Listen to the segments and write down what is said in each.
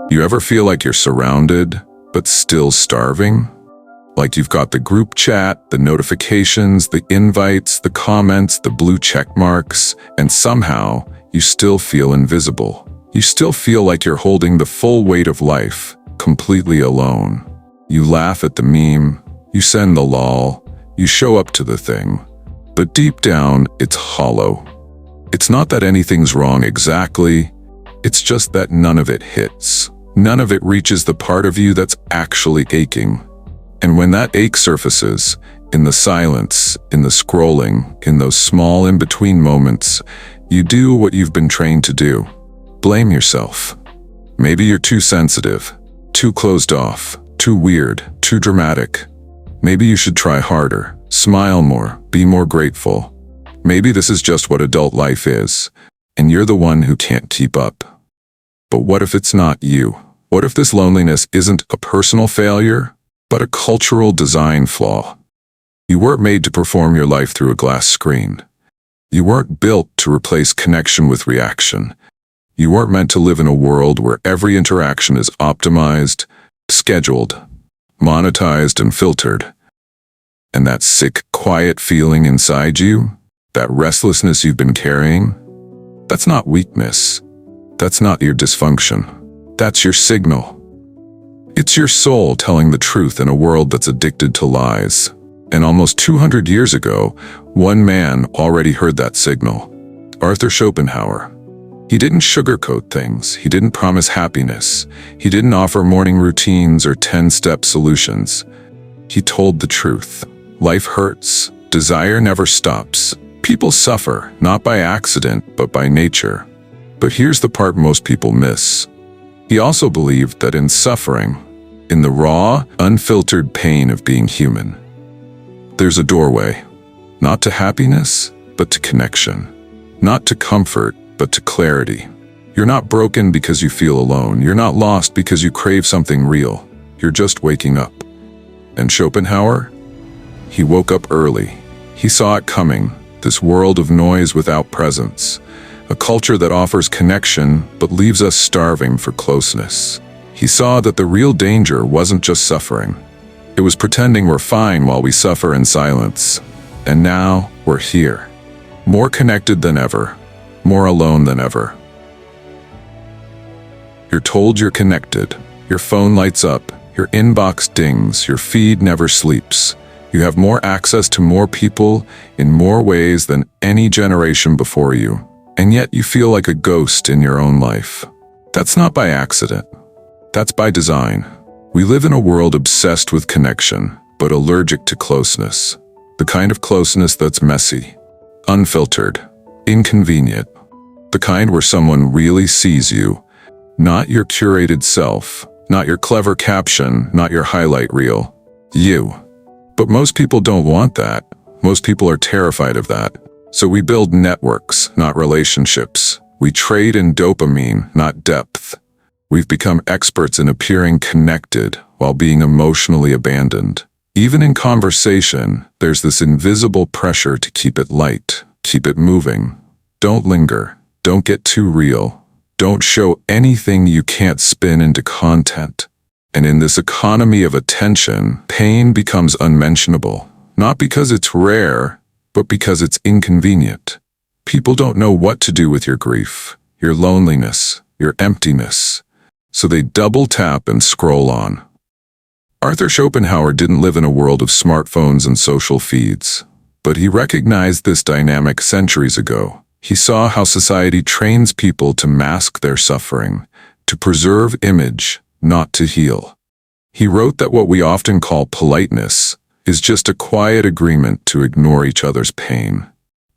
You ever feel like you're surrounded, but still starving? Like you've got the group chat, the notifications, the invites, the comments, the blue check marks, and somehow you still feel invisible. You still feel like you're holding the full weight of life, completely alone. You laugh at the meme, you send the lol, you show up to the thing. But deep down, it's hollow. It's not that anything's wrong exactly, it's just that none of it hits. None of it reaches the part of you that's actually aching. And when that ache surfaces, in the silence, in the scrolling, in those small in-between moments, you do what you've been trained to do. Blame yourself. Maybe you're too sensitive, too closed off, too weird, too dramatic. Maybe you should try harder, smile more, be more grateful. Maybe this is just what adult life is, and you're the one who can't keep up. But what if it's not you? What if this loneliness isn't a personal failure, but a cultural design flaw? You weren't made to perform your life through a glass screen. You weren't built to replace connection with reaction. You weren't meant to live in a world where every interaction is optimized, scheduled, monetized, and filtered. And that sick, quiet feeling inside you, that restlessness you've been carrying, that's not weakness. That's not your dysfunction. That's your signal. It's your soul telling the truth in a world that's addicted to lies. And almost 200 years ago, one man already heard that signal. Arthur Schopenhauer. He didn't sugarcoat things. He didn't promise happiness. He didn't offer morning routines or 10-step solutions. He told the truth. Life hurts. Desire never stops. People suffer, not by accident, but by nature. But here's the part most people miss. He also believed that in suffering, in the raw, unfiltered pain of being human, there's a doorway, not to happiness, but to connection. Not to comfort, but to clarity. You're not broken because you feel alone. You're not lost because you crave something real. You're just waking up. And Schopenhauer? He woke up early. He saw it coming, this world of noise without presence. A culture that offers connection but leaves us starving for closeness. He saw that the real danger wasn't just suffering. It was pretending we're fine while we suffer in silence. And now, we're here. More connected than ever. More alone than ever. You're told you're connected. Your phone lights up. Your inbox dings. Your feed never sleeps. You have more access to more people in more ways than any generation before you. And yet you feel like a ghost in your own life. That's not by accident. That's by design. We live in a world obsessed with connection, but allergic to closeness. The kind of closeness that's messy, unfiltered, inconvenient. The kind where someone really sees you, not your curated self, not your clever caption, not your highlight reel. You. But most people don't want that. Most people are terrified of that. So we build networks, not relationships. We trade in dopamine, not depth. We've become experts in appearing connected while being emotionally abandoned. Even in conversation, there's this invisible pressure to keep it light, keep it moving. Don't linger. Don't get too real. Don't show anything you can't spin into content. And in this economy of attention, pain becomes unmentionable. Not because it's rare, but because it's inconvenient. People don't know what to do with your grief, your loneliness, your emptiness. So they double tap and scroll on. Arthur Schopenhauer didn't live in a world of smartphones and social feeds, but he recognized this dynamic centuries ago. He saw how society trains people to mask their suffering, to preserve image, not to heal. He wrote that what we often call politeness is just a quiet agreement to ignore each other's pain,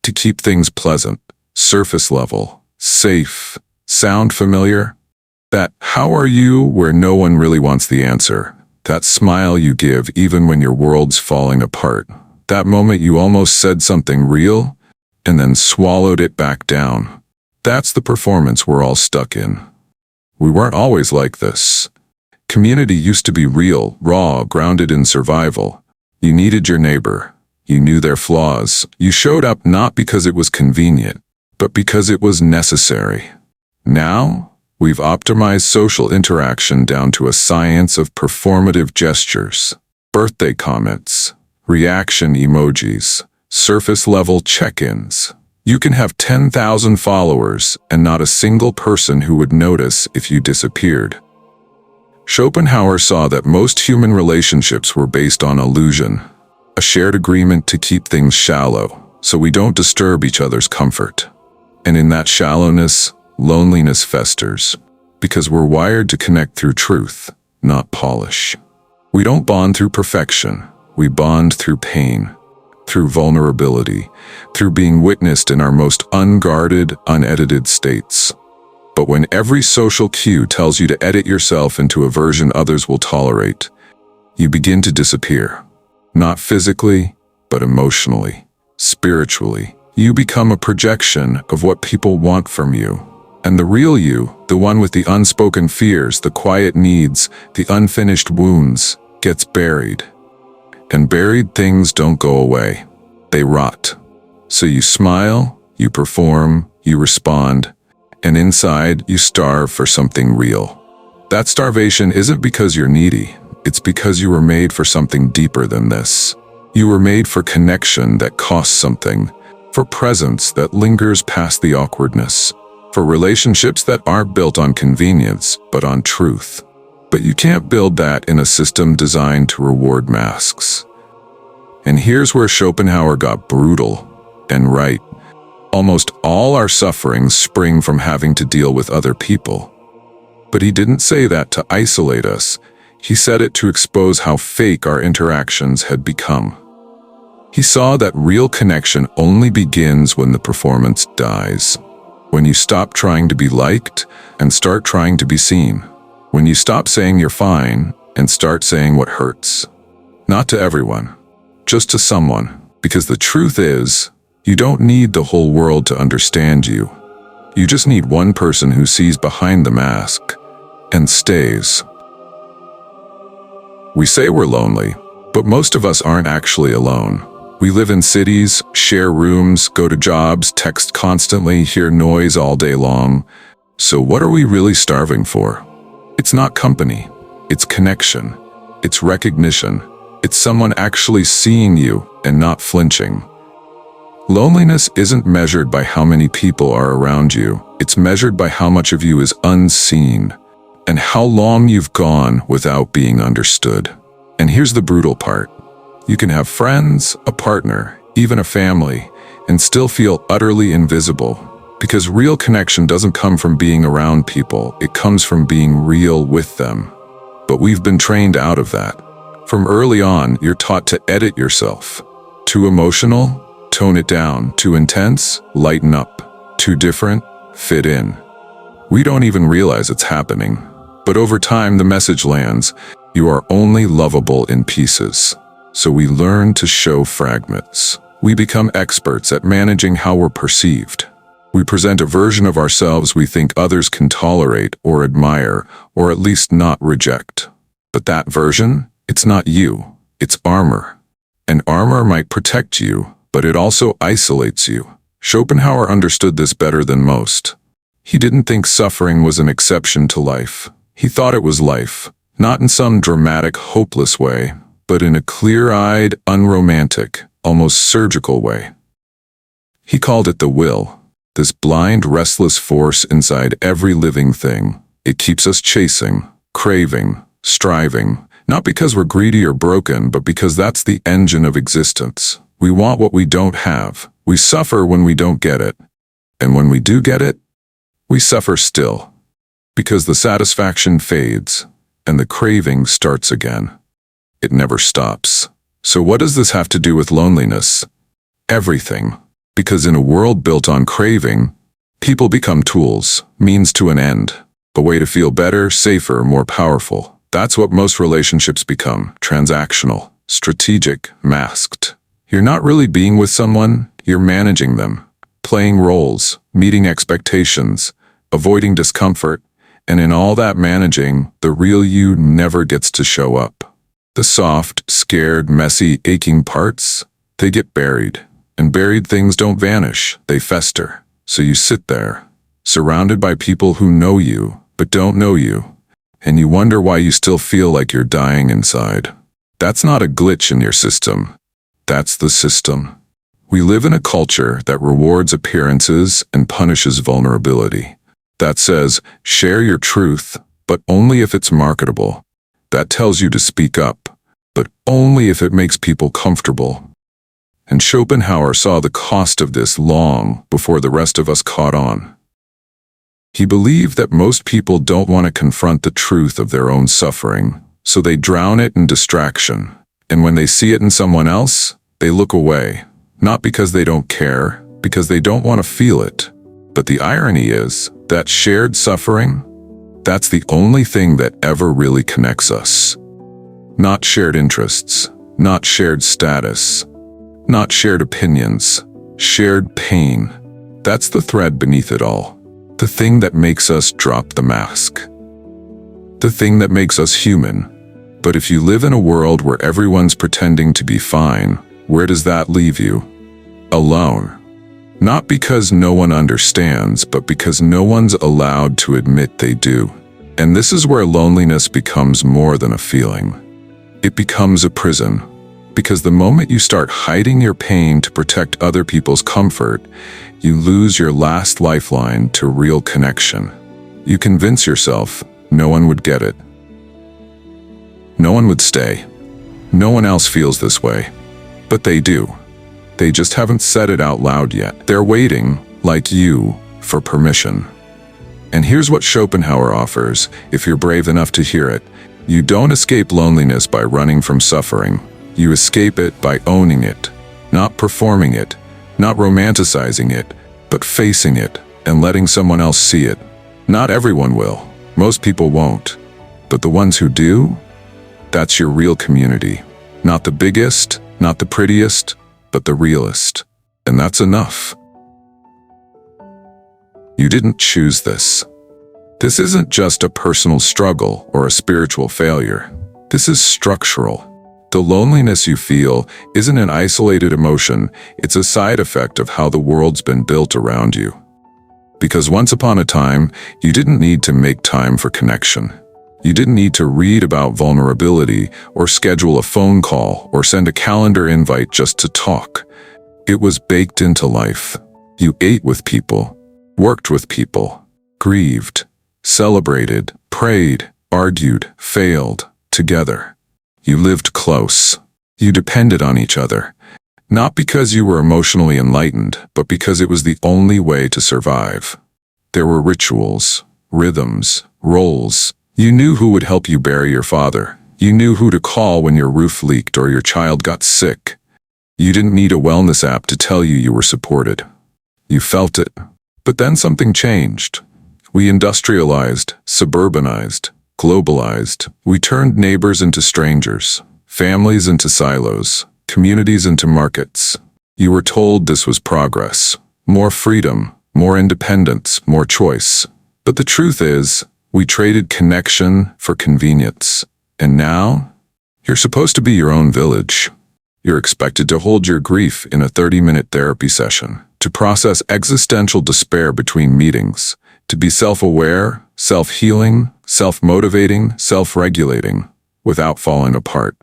to keep things pleasant, surface level, safe, sound familiar. That "how are you" where no one really wants the answer. That smile you give even when your world's falling apart. That moment you almost said something real and then swallowed it back down. That's the performance we're all stuck in. We weren't always like this. Community used to be real, raw, grounded in survival. You needed your neighbor. You knew their flaws. You showed up not because it was convenient, but because it was necessary. Now, We've optimized social interaction down to a science of performative gestures, birthday comments, reaction emojis, surface-level check-ins. You can have 10,000 followers and not a single person who would notice if you disappeared. Schopenhauer saw that most human relationships were based on illusion, a shared agreement to keep things shallow, so we don't disturb each other's comfort. And in that shallowness, loneliness festers, because we're wired to connect through truth, not polish. We don't bond through perfection, we bond through pain, through vulnerability, through being witnessed in our most unguarded, unedited states. But when every social cue tells you to edit yourself into a version others will tolerate, you begin to disappear. Not physically, but emotionally, spiritually. You become a projection of what people want from you. And the real you, the one with the unspoken fears, the quiet needs, the unfinished wounds, gets buried. And buried things don't go away. They rot. So you smile, you perform, you respond, and inside you starve for something real. That starvation isn't because you're needy. It's because you were made for something deeper than this. You were made for connection that costs something, for presence that lingers past the awkwardness, for relationships that aren't built on convenience, but on truth. But you can't build that in a system designed to reward masks. And here's where Schopenhauer got brutal and right. Almost all our sufferings spring from having to deal with other people. But he didn't say that to isolate us. He said it to expose how fake our interactions had become. He saw that real connection only begins when the performance dies. When you stop trying to be liked and start trying to be seen. When you stop saying you're fine and start saying what hurts. Not to everyone, just to someone. Because the truth is, you don't need the whole world to understand you. You just need one person who sees behind the mask and stays. We say we're lonely, but most of us aren't actually alone. We live in cities, share rooms, go to jobs, text constantly, hear noise all day long. So what are we really starving for? It's not company. It's connection. It's recognition. It's someone actually seeing you and not flinching. Loneliness isn't measured by how many people are around you. It's measured by how much of you is unseen and how long you've gone without being understood. And here's the brutal part. You can have friends, a partner, even a family, and still feel utterly invisible. Because real connection doesn't come from being around people, it comes from being real with them. But we've been trained out of that. From early on, you're taught to edit yourself. Too emotional? Tone it down. Too intense? Lighten up. Too different? Fit in. We don't even realize it's happening. But over time, the message lands. You are only lovable in pieces. So we learn to show fragments. We become experts at managing how we're perceived. We present a version of ourselves we think others can tolerate or admire, or at least not reject. But that version, it's not you. It's armor. And armor might protect you, but it also isolates you. Schopenhauer understood this better than most. He didn't think suffering was an exception to life. He thought it was life, not in some dramatic, hopeless way, but in a clear-eyed, unromantic, almost surgical way. He called it the will, this blind, restless force inside every living thing. It keeps us chasing, craving, striving, not because we're greedy or broken, but because that's the engine of existence. We want what we don't have. We suffer when we don't get it. And when we do get it, we suffer still. Because the satisfaction fades, and the craving starts again. It never stops. So what does this have to do with loneliness? Everything. Because in a world built on craving, people become tools, means to an end. A way to feel better, safer, more powerful. That's what most relationships become. Transactional, strategic, masked. You're not really being with someone, you're managing them. Playing roles, meeting expectations, avoiding discomfort. And in all that managing, the real you never gets to show up. The soft, scared, messy, aching parts, they get buried. And buried things don't vanish, they fester. So you sit there, surrounded by people who know you, but don't know you, and you wonder why you still feel like you're dying inside. That's not a glitch in your system. That's the system. We live in a culture that rewards appearances and punishes vulnerability. That says, share your truth, but only if it's marketable. That tells you to speak up, but only if it makes people comfortable. And Schopenhauer saw the cost of this long before the rest of us caught on. He believed that most people don't want to confront the truth of their own suffering, so they drown it in distraction. And when they see it in someone else, they look away. Not because they don't care, because they don't want to feel it. But the irony is that shared suffering, that's the only thing that ever really connects us. Not shared interests, not shared status, not shared opinions, shared pain. That's the thread beneath it all. The thing that makes us drop the mask. The thing that makes us human. But if you live in a world where everyone's pretending to be fine, where does that leave you? Alone. Not because no one understands, but because no one's allowed to admit they do. And this is where loneliness becomes more than a feeling. It becomes a prison. Because the moment you start hiding your pain to protect other people's comfort, you lose your last lifeline to real connection. You convince yourself no one would get it. No one would stay. No one else feels this way. But they do. They just haven't said it out loud yet. They're waiting, like you, for permission. And here's what Schopenhauer offers, if you're brave enough to hear it. You don't escape loneliness by running from suffering. You escape it by owning it, not performing it, not romanticizing it, but facing it and letting someone else see it. Not everyone will. Most people won't. But the ones who do, that's your real community. Not the biggest, not the prettiest, but the realest. And that's enough. You didn't choose this. This isn't just a personal struggle or a spiritual failure. This is structural. The loneliness you feel isn't an isolated emotion, it's a side effect of how the world's been built around you. Because once upon a time, you didn't need to make time for connection. You didn't need to read about vulnerability or schedule a phone call or send a calendar invite just to talk. It was baked into life. You ate with people, worked with people, grieved, celebrated, prayed, argued, failed, together. You lived close. You depended on each other. Not because you were emotionally enlightened, but because it was the only way to survive. There were rituals, rhythms, roles. You knew who would help you bury your father. You knew who to call when your roof leaked or your child got sick. You didn't need a wellness app to tell you were supported. You felt it. But then something changed. We industrialized, suburbanized, globalized. We turned neighbors into strangers, families into silos, communities into markets. You were told this was progress. More freedom, more independence, more choice. But the truth is, we traded connection for convenience. And now, you're supposed to be your own village. You're expected to hold your grief in a 30-minute therapy session, to process existential despair between meetings, to be self-aware, self-healing, self-motivating, self-regulating, without falling apart.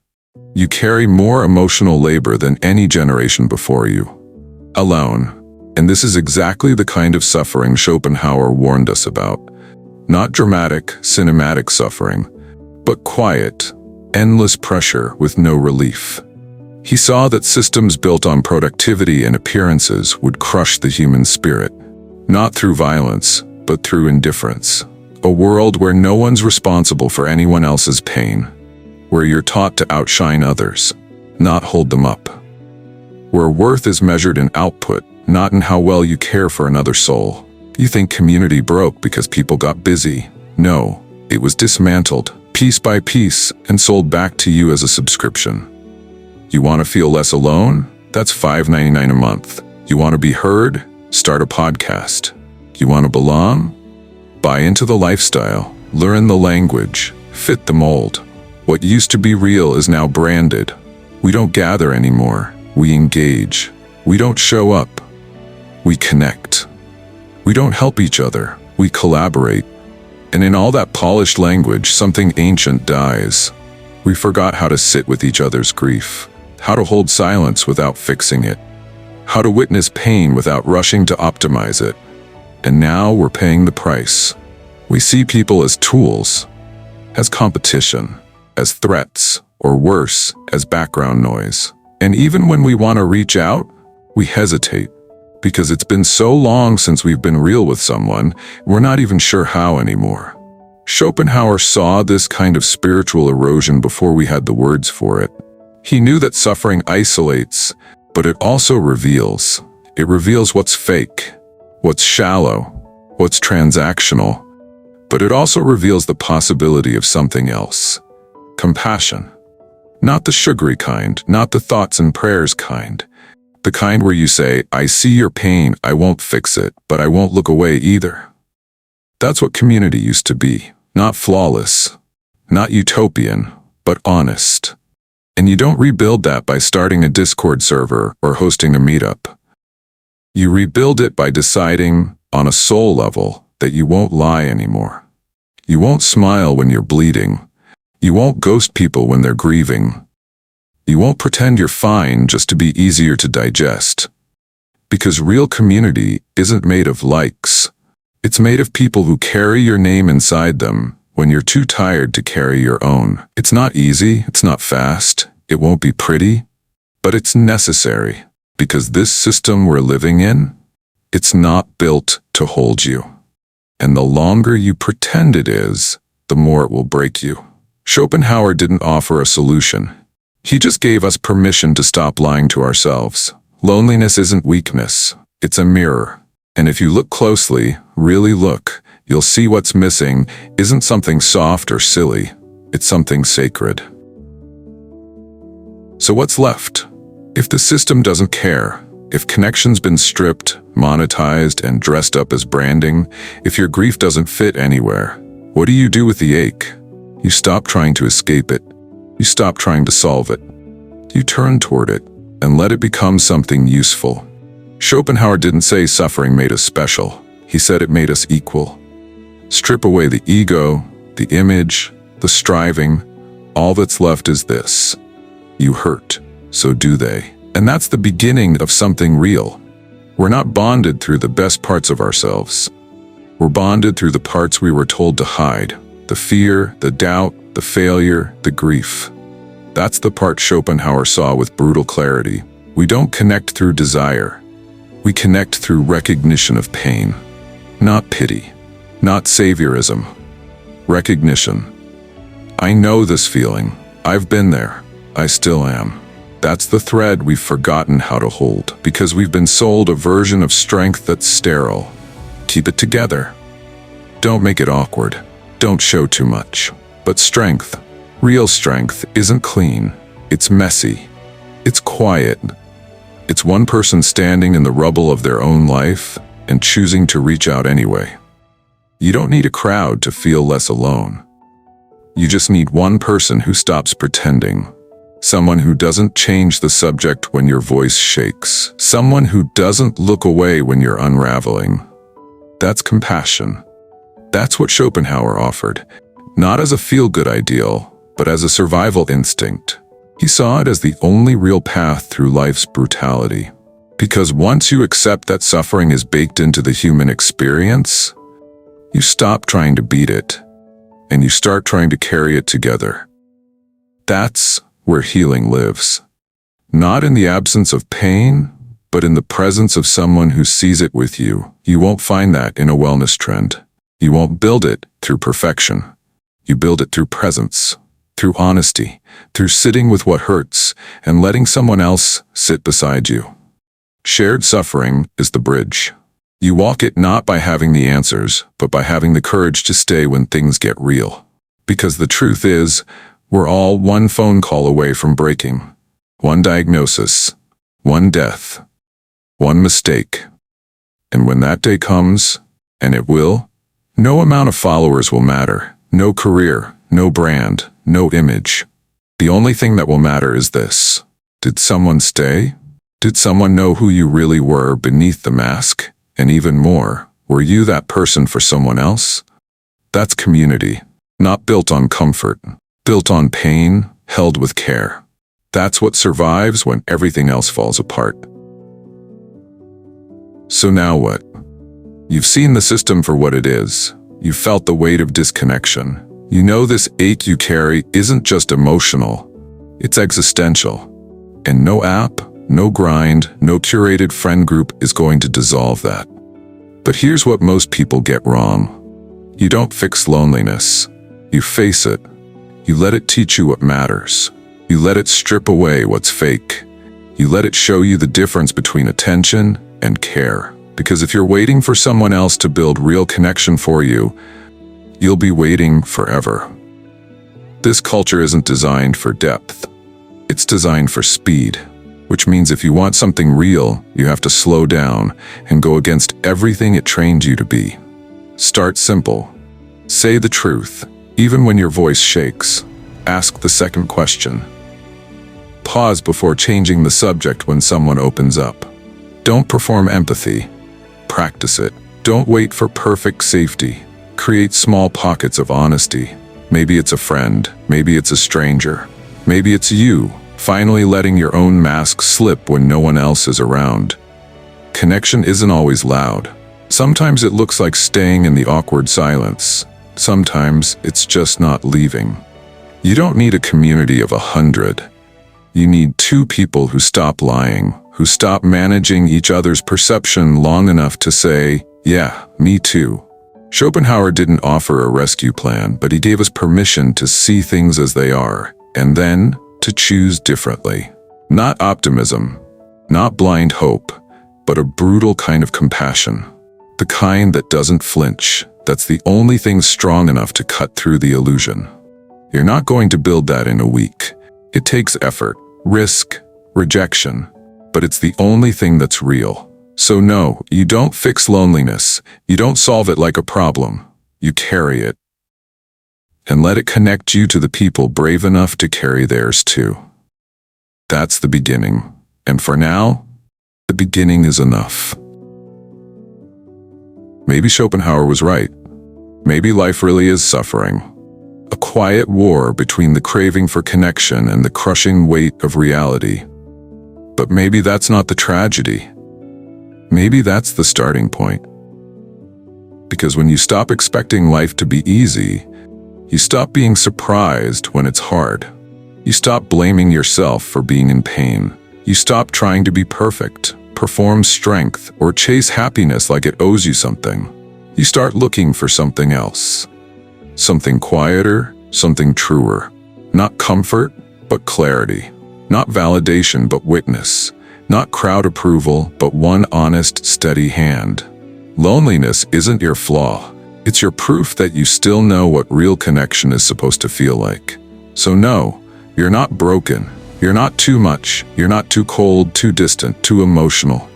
You carry more emotional labor than any generation before you. Alone. And this is exactly the kind of suffering Schopenhauer warned us about. Not dramatic, cinematic suffering, but quiet, endless pressure with no relief. He saw that systems built on productivity and appearances would crush the human spirit, not through violence, but through indifference. A world where no one's responsible for anyone else's pain, where you're taught to outshine others, not hold them up. Where worth is measured in output, not in how well you care for another soul. You think community broke because people got busy. No, it was dismantled, piece by piece, and sold back to you as a subscription. You want to feel less alone? That's $5.99 a month. You want to be heard? Start a podcast. You want to belong? Buy into the lifestyle, learn the language, fit the mold. What used to be real is now branded. We don't gather anymore. We engage. We don't show up. We connect. We don't help each other. We collaborate. And in all that polished language, something ancient dies. We forgot how to sit with each other's grief, how to hold silence without fixing it, how to witness pain without rushing to optimize it. And now we're paying the price. We see people as tools, as competition, as threats, or worse, as background noise. And even when we want to reach out, we hesitate, because it's been so long since we've been real with someone, we're not even sure how anymore. Schopenhauer saw this kind of spiritual erosion before we had the words for it. He knew that suffering isolates, but it also reveals. It reveals what's fake, what's shallow, what's transactional, but it also reveals the possibility of something else. Compassion. Not the sugary kind, not the thoughts and prayers kind. The kind where you say, I see your pain, I won't fix it, but I won't look away either. That's what community used to be. Not flawless, not utopian, but honest. And you don't rebuild that by starting a Discord server or hosting a meetup. You rebuild it by deciding, on a soul level, that you won't lie anymore. You won't smile when you're bleeding. You won't ghost people when they're grieving. You won't pretend you're fine just to be easier to digest. Because real community isn't made of likes. It's made of people who carry your name inside them when you're too tired to carry your own. It's not easy, it's not fast, it won't be pretty, but it's necessary. Because this system we're living in, it's not built to hold you. And the longer you pretend it is, the more it will break you. Schopenhauer didn't offer a solution. He just gave us permission to stop lying to ourselves. Loneliness isn't weakness, it's a mirror. And if you look closely, really look, you'll see what's missing isn't something soft or silly, it's something sacred. So what's left? If the system doesn't care, if connection's been stripped, monetized, and dressed up as branding, if your grief doesn't fit anywhere, what do you do with the ache? You stop trying to escape it. You stop trying to solve it. You turn toward it and let it become something useful. Schopenhauer didn't say suffering made us special. He said it made us equal. Strip away the ego, the image, the striving. All that's left is this. You hurt, so do they. And that's the beginning of something real. We're not bonded through the best parts of ourselves. We're bonded through the parts we were told to hide. The fear, the doubt, the failure, the grief. That's the part Schopenhauer saw with brutal clarity. We don't connect through desire. We connect through recognition of pain. Not pity. Not saviorism. Recognition. I know this feeling. I've been there. I still am. That's the thread we've forgotten how to hold, because we've been sold a version of strength that's sterile. Keep it together. Don't make it awkward. Don't show too much. But strength, real strength, isn't clean. It's messy. It's quiet. It's one person standing in the rubble of their own life and choosing to reach out anyway. You don't need a crowd to feel less alone. You just need one person who stops pretending. Someone who doesn't change the subject when your voice shakes. Someone who doesn't look away when you're unraveling. That's compassion. That's what Schopenhauer offered. Not as a feel-good ideal, but as a survival instinct. He saw it as the only real path through life's brutality. Because once you accept that suffering is baked into the human experience, you stop trying to beat it, and you start trying to carry it together. That's where healing lives. Not in the absence of pain, but in the presence of someone who sees it with you. You won't find that in a wellness trend. You won't build it through perfection. You build it through presence, through honesty, through sitting with what hurts and letting someone else sit beside you. Shared suffering is the bridge. You walk it not by having the answers, but by having the courage to stay when things get real. Because the truth is, we're all one phone call away from breaking. One diagnosis, one death, one mistake. And when that day comes, and it will, no amount of followers will matter. No career, no brand, no image. The only thing that will matter is this. Did someone stay? Did someone know who you really were beneath the mask? And even more, were you that person for someone else? That's community, not built on comfort, built on pain, held with care. That's what survives when everything else falls apart. So now what? You've seen the system for what it is. You've felt the weight of disconnection. You know this ache you carry isn't just emotional, it's existential. And no app, no grind, no curated friend group is going to dissolve that. But here's what most people get wrong. You don't fix loneliness. You face it. You let it teach you what matters. You let it strip away what's fake. You let it show you the difference between attention and care. Because if you're waiting for someone else to build real connection for you, you'll be waiting forever. This culture isn't designed for depth. It's designed for speed, which means if you want something real, you have to slow down and go against everything it trained you to be. Start simple. Say the truth, even when your voice shakes. Ask the second question. Pause before changing the subject when someone opens up. Don't perform empathy. Practice it. Don't wait for perfect safety. Create small pockets of honesty. Maybe it's a friend, maybe it's a stranger, maybe it's you, finally letting your own mask slip when no one else is around. Connection isn't always loud. Sometimes it looks like staying in the awkward silence. Sometimes it's just not leaving. You don't need a community of 100. You need 2 people who stop lying, who stop managing each other's perception long enough to say, yeah, me too. Schopenhauer didn't offer a rescue plan, but he gave us permission to see things as they are, and then to choose differently. Not optimism, not blind hope, but a brutal kind of compassion. The kind that doesn't flinch, that's the only thing strong enough to cut through the illusion. You're not going to build that in a week. It takes effort, risk, rejection, but it's the only thing that's real. So no, you don't fix loneliness. You don't solve it like a problem. You carry it. And let it connect you to the people brave enough to carry theirs too. That's the beginning. And for now, the beginning is enough. Maybe Schopenhauer was right. Maybe life really is suffering. A quiet war between the craving for connection and the crushing weight of reality. But maybe that's not the tragedy. Maybe that's the starting point. Because when you stop expecting life to be easy, you stop being surprised when it's hard. You stop blaming yourself for being in pain. You stop trying to be perfect, perform strength, or chase happiness like it owes you something. You start looking for something else. Something quieter, something truer. Not comfort, but clarity. Not validation, but witness. Not crowd approval, but one honest, steady hand. Loneliness isn't your flaw. It's your proof that you still know what real connection is supposed to feel like. So no, you're not broken. You're not too much. You're not too cold, too distant, too emotional.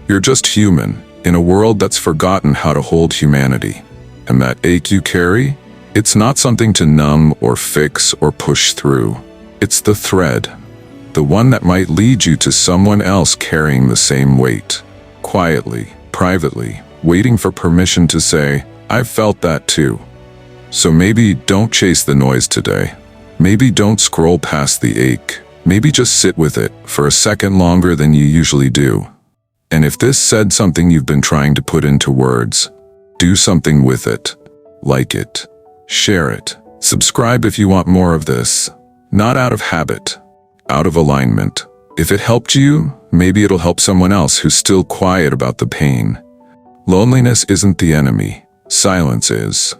You're just human, in a world that's forgotten how to hold humanity. And that ache you carry? It's not something to numb or fix or push through. It's the thread. The one that might lead you to someone else carrying the same weight. Quietly, privately, waiting for permission to say, I've felt that too. So maybe don't chase the noise today. Maybe don't scroll past the ache. Maybe just sit with it for a second longer than you usually do. And if this said something you've been trying to put into words, do something with it. Like it. Share it. Subscribe if you want more of this. Not out of habit. Out of alignment. If it helped you, maybe it'll help someone else who's still quiet about the pain. Loneliness isn't the enemy. Silence is.